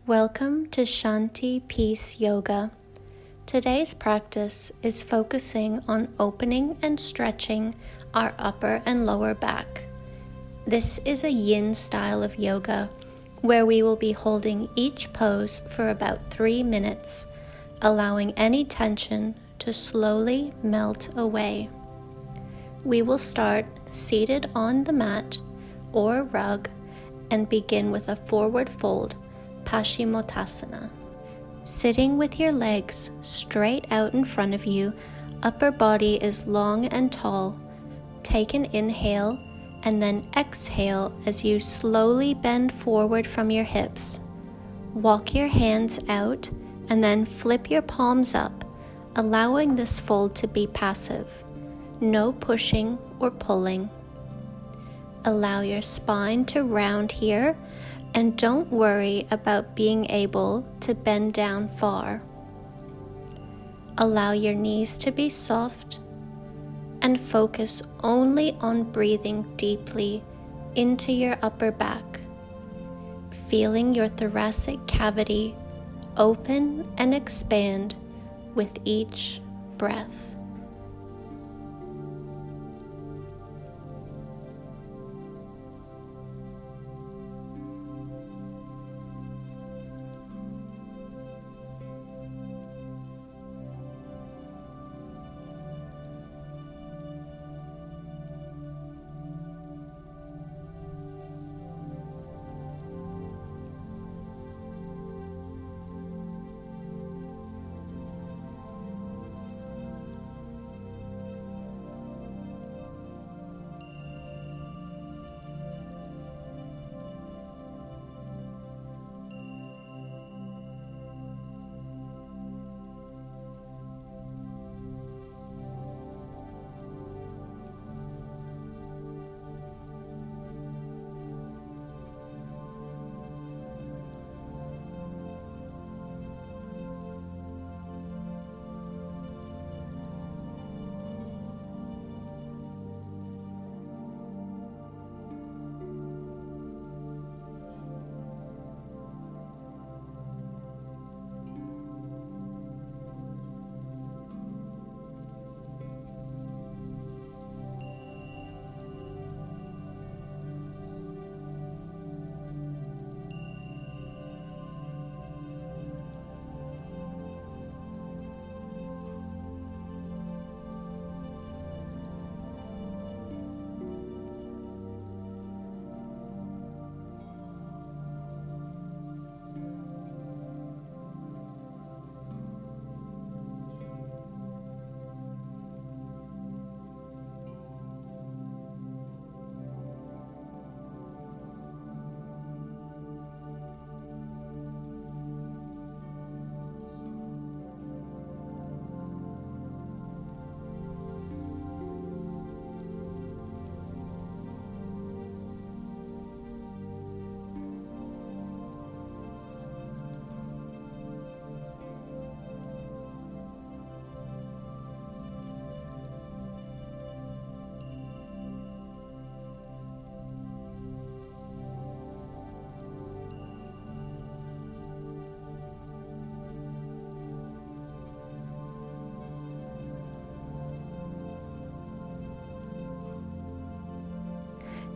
Welcome to Shanti Peace Yoga. Today's practice is focusing on opening and stretching our upper and lower back. This is a Yin style of yoga where we will be holding each pose for about 3 minutes, allowing any tension to slowly melt away. We will start seated on the mat or rug and begin with a forward fold, Paschimottanasana. Sitting with your legs straight out in front of you, upper body is long and tall. Take an inhale and then exhale as you slowly bend forward from your hips. Walk your hands out and then flip your palms up, allowing this fold to be passive. No pushing or pulling. Allow your spine to round here and don't worry about being able to bend down far. Allow your knees to be soft and focus only on breathing deeply into your upper back, feeling your thoracic cavity open and expand with each breath.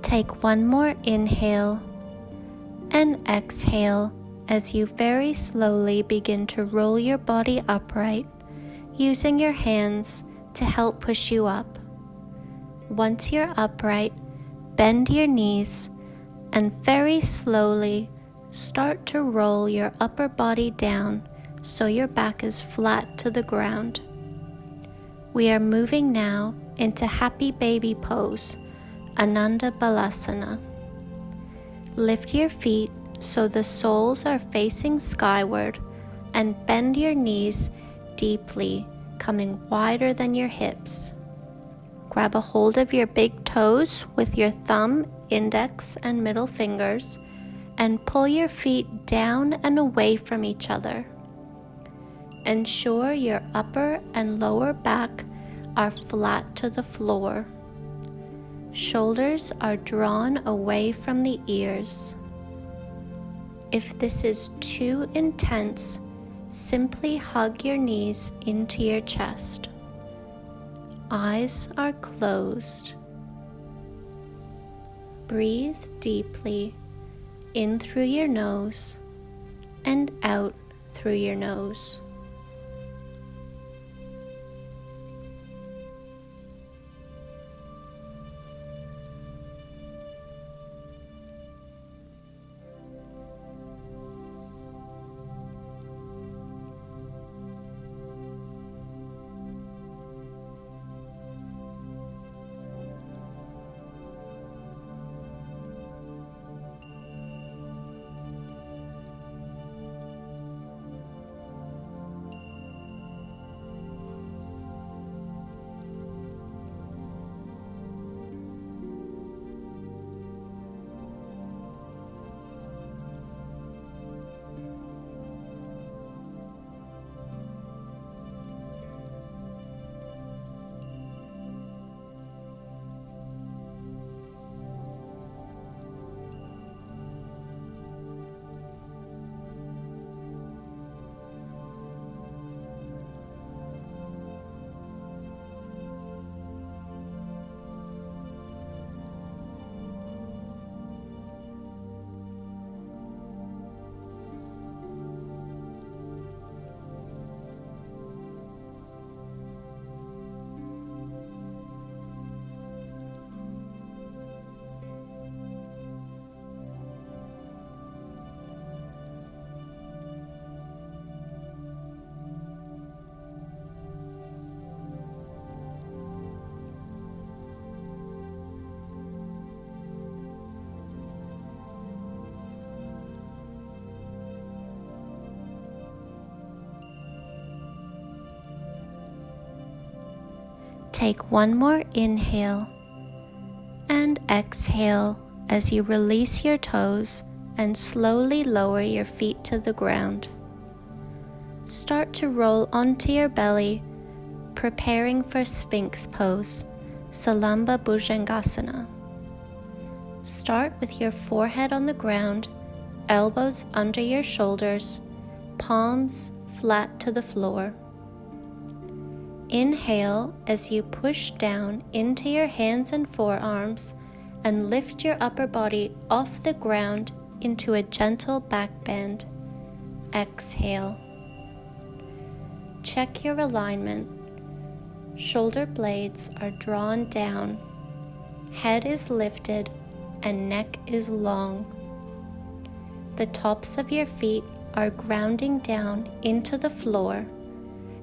Take one more inhale and exhale as you very slowly begin to roll your body upright, using your hands to help push you up. Once you're upright, bend your knees and very slowly start to roll your upper body down so your back is flat to the ground. We are moving now into happy baby pose, Ananda Balasana. Lift your feet so the soles are facing skyward and bend your knees deeply, coming wider than your hips. Grab a hold of your big toes with your thumb, index, and middle fingers and pull your feet down and away from each other. Ensure your upper and lower back are flat to the floor. Shoulders are drawn away from the ears. If this is too intense, simply hug your knees into your chest. Eyes are closed. Breathe deeply in through your nose and out through your nose. Take one more inhale and exhale as you release your toes and slowly lower your feet to the ground. Start to roll onto your belly, preparing for Sphinx pose, Salamba Bhujangasana. Start with your forehead on the ground, elbows under your shoulders, palms flat to the floor. Inhale as you push down into your hands and forearms and lift your upper body off the ground into a gentle back bend. Exhale. Check your alignment. Shoulder blades are drawn down, head is lifted, and neck is long. The tops of your feet are grounding down into the floor,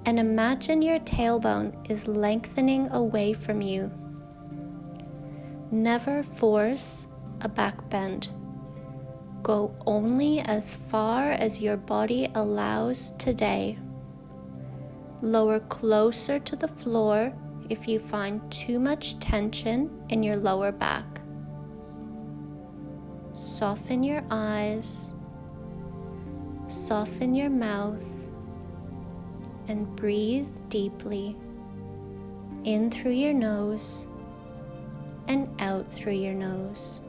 and imagine your tailbone is lengthening away from you. Never force a back bend. Go only as far as your body allows today. Lower closer to the floor if you find too much tension in your lower back. Soften your eyes, soften your mouth, and breathe deeply in through your nose and out through your nose.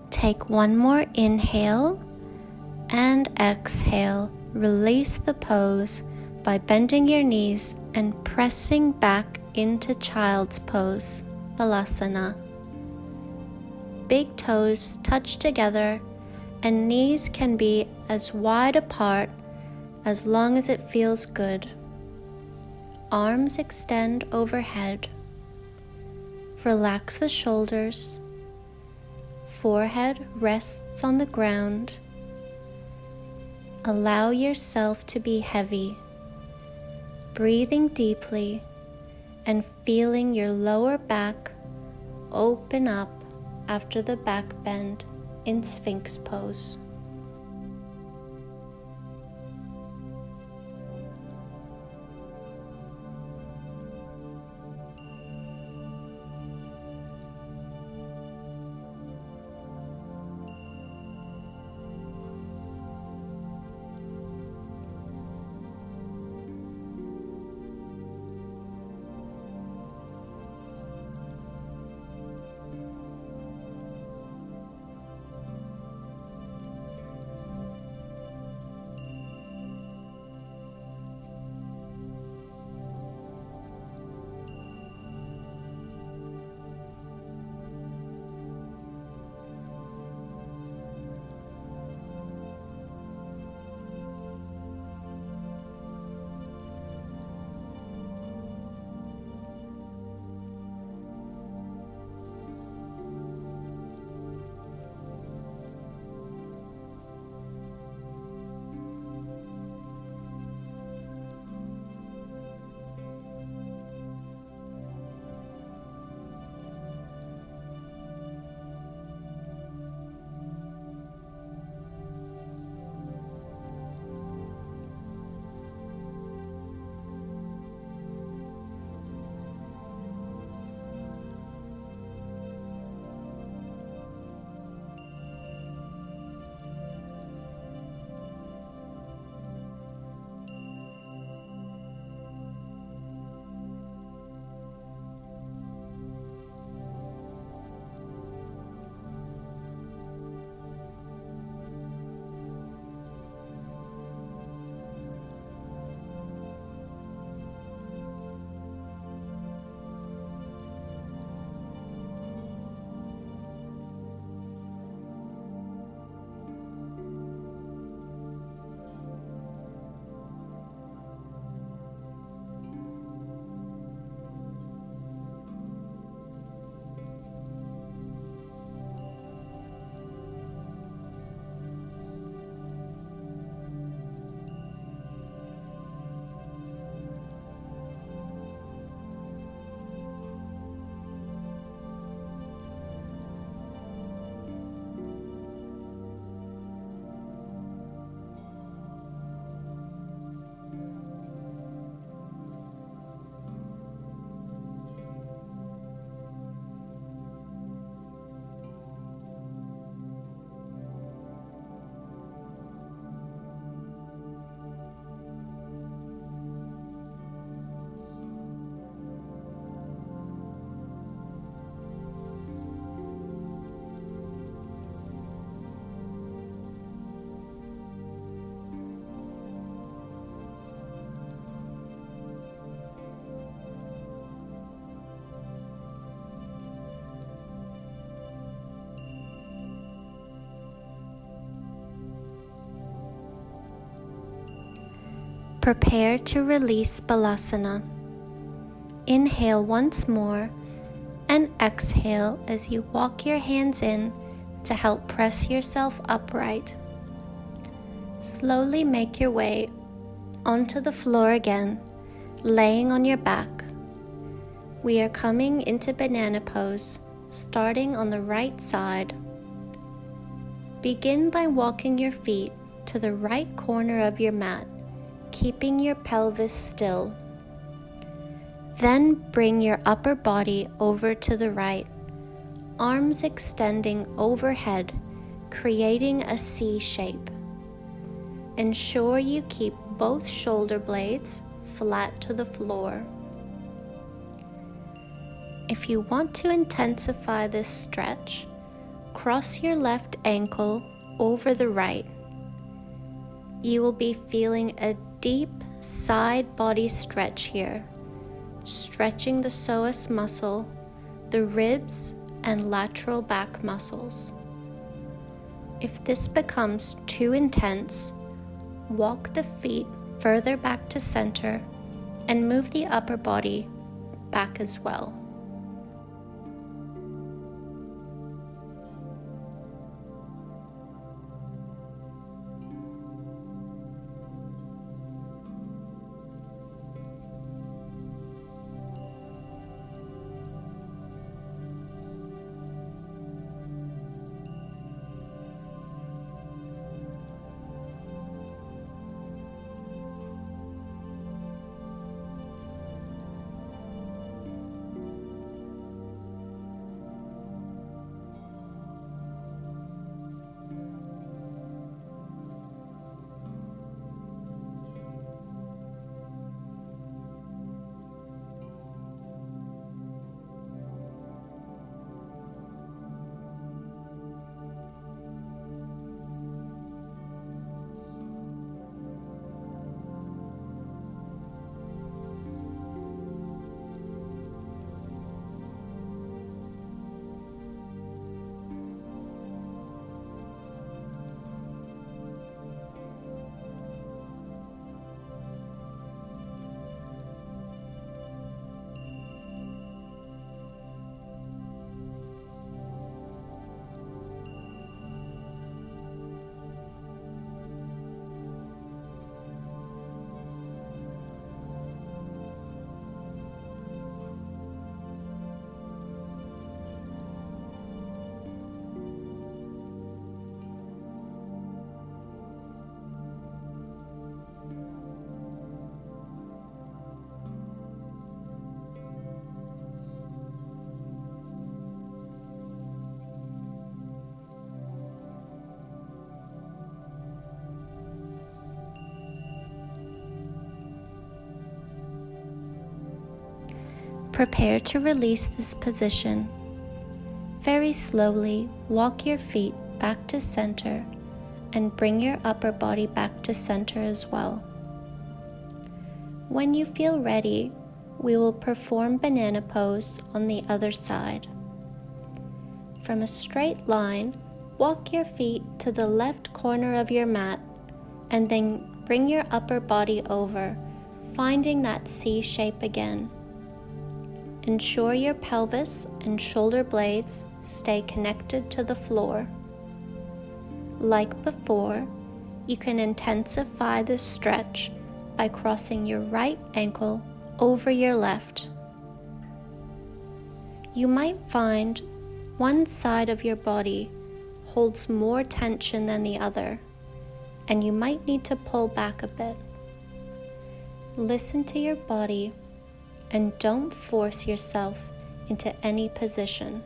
Take one more inhale And exhale, release the pose by bending your knees and pressing back into child's pose, Balasana. Big toes touch together and knees can be as wide apart as long as it feels good. Arms extend overhead. Relax the shoulders. Forehead rests on the ground. Allow yourself to be heavy, breathing deeply and feeling your lower back open up after the back bend in Sphinx pose. Prepare to release Balasana. Inhale once more and exhale as you walk your hands in to help press yourself upright. Slowly make your way onto the floor again, laying on your back. We are coming into banana pose, starting on the right side. Begin by walking your feet to the right corner of your mat, keeping your pelvis still. Then bring your upper body over to the right, arms extending overhead, creating a C shape. Ensure you keep both shoulder blades flat to the floor. If you want to intensify this stretch, cross your left ankle over the right. You will be feeling a deep side body stretch here, stretching the psoas muscle, the ribs, and lateral back muscles. If this becomes too intense, walk the feet further back to center and move the upper body back as well. Prepare to release this position. Very slowly walk your feet back to center and bring your upper body back to center as well. When you feel ready, we will perform banana pose on the other side. From a straight line, walk your feet to the left corner of your mat and then bring your upper body over, finding that C shape again. Ensure your pelvis and shoulder blades stay connected to the floor. Like before, you can intensify this stretch by crossing your right ankle over your left. You might find one side of your body holds more tension than the other, and you might need to pull back a bit. Listen to your body and don't force yourself into any position.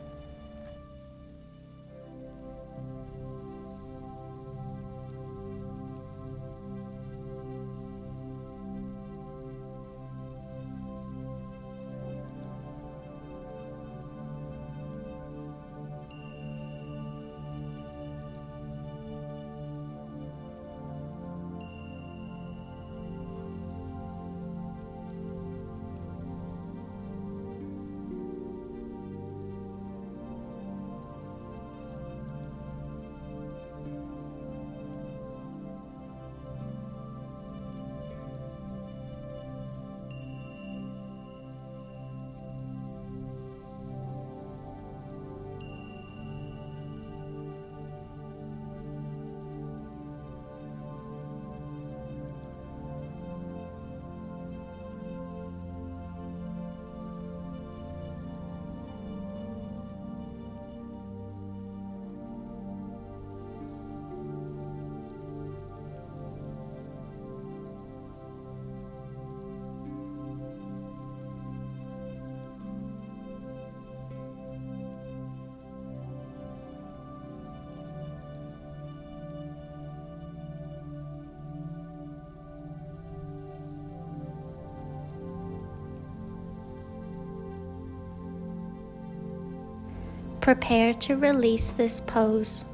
Prepare to release this pose.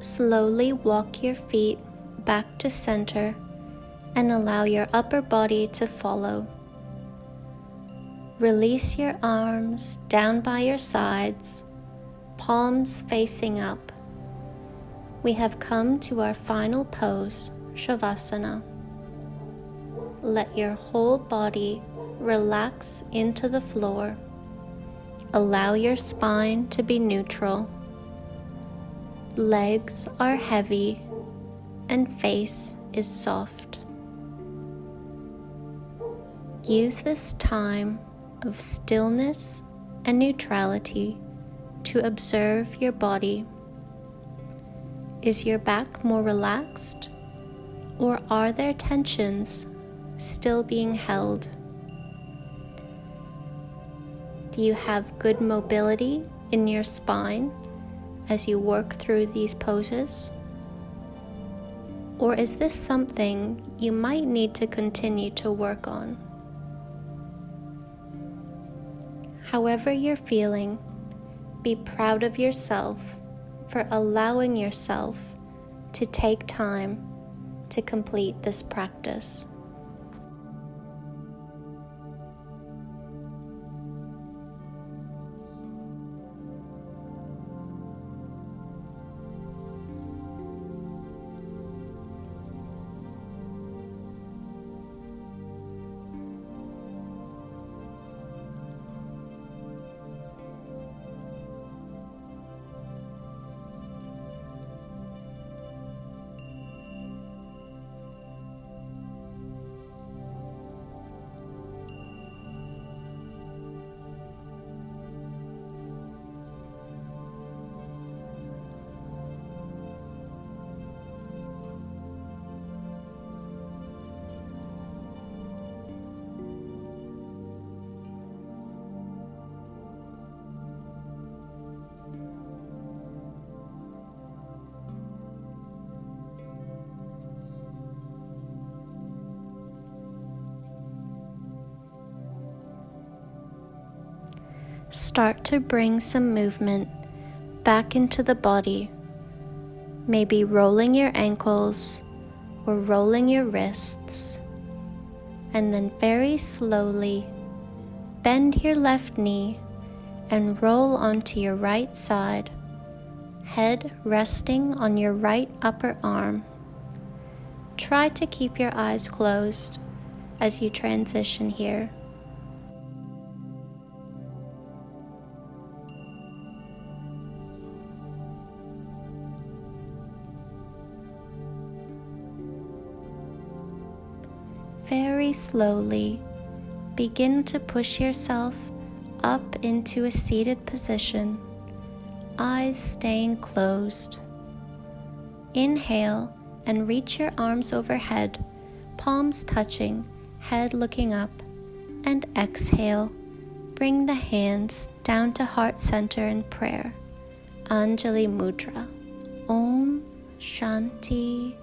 Slowly walk your feet back to center and allow your upper body to follow. Release your arms down by your sides, palms facing up. We have come to our final pose, Shavasana. Let your whole body relax into the floor. Allow your spine to be neutral. Legs are heavy and face is soft. Use this time of stillness and neutrality to observe your body. Is your back more relaxed, or are there tensions still being held? Do you have good mobility in your spine as you work through these poses? Or is this something you might need to continue to work on? However you're feeling, be proud of yourself for allowing yourself to take time to complete this practice. Start to bring some movement back into the body, maybe rolling your ankles or rolling your wrists, and then very slowly bend your left knee and roll onto your right side, head resting on your right upper arm. Try to keep your eyes closed as you transition here. Very slowly, begin to push yourself up into a seated position, eyes staying closed. Inhale and reach your arms overhead, palms touching, head looking up. And exhale, bring the hands down to heart center in prayer. Anjali Mudra. Om Shanti,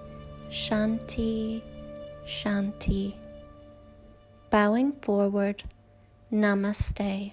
Shanti, Shanti. Bowing forward, Namaste.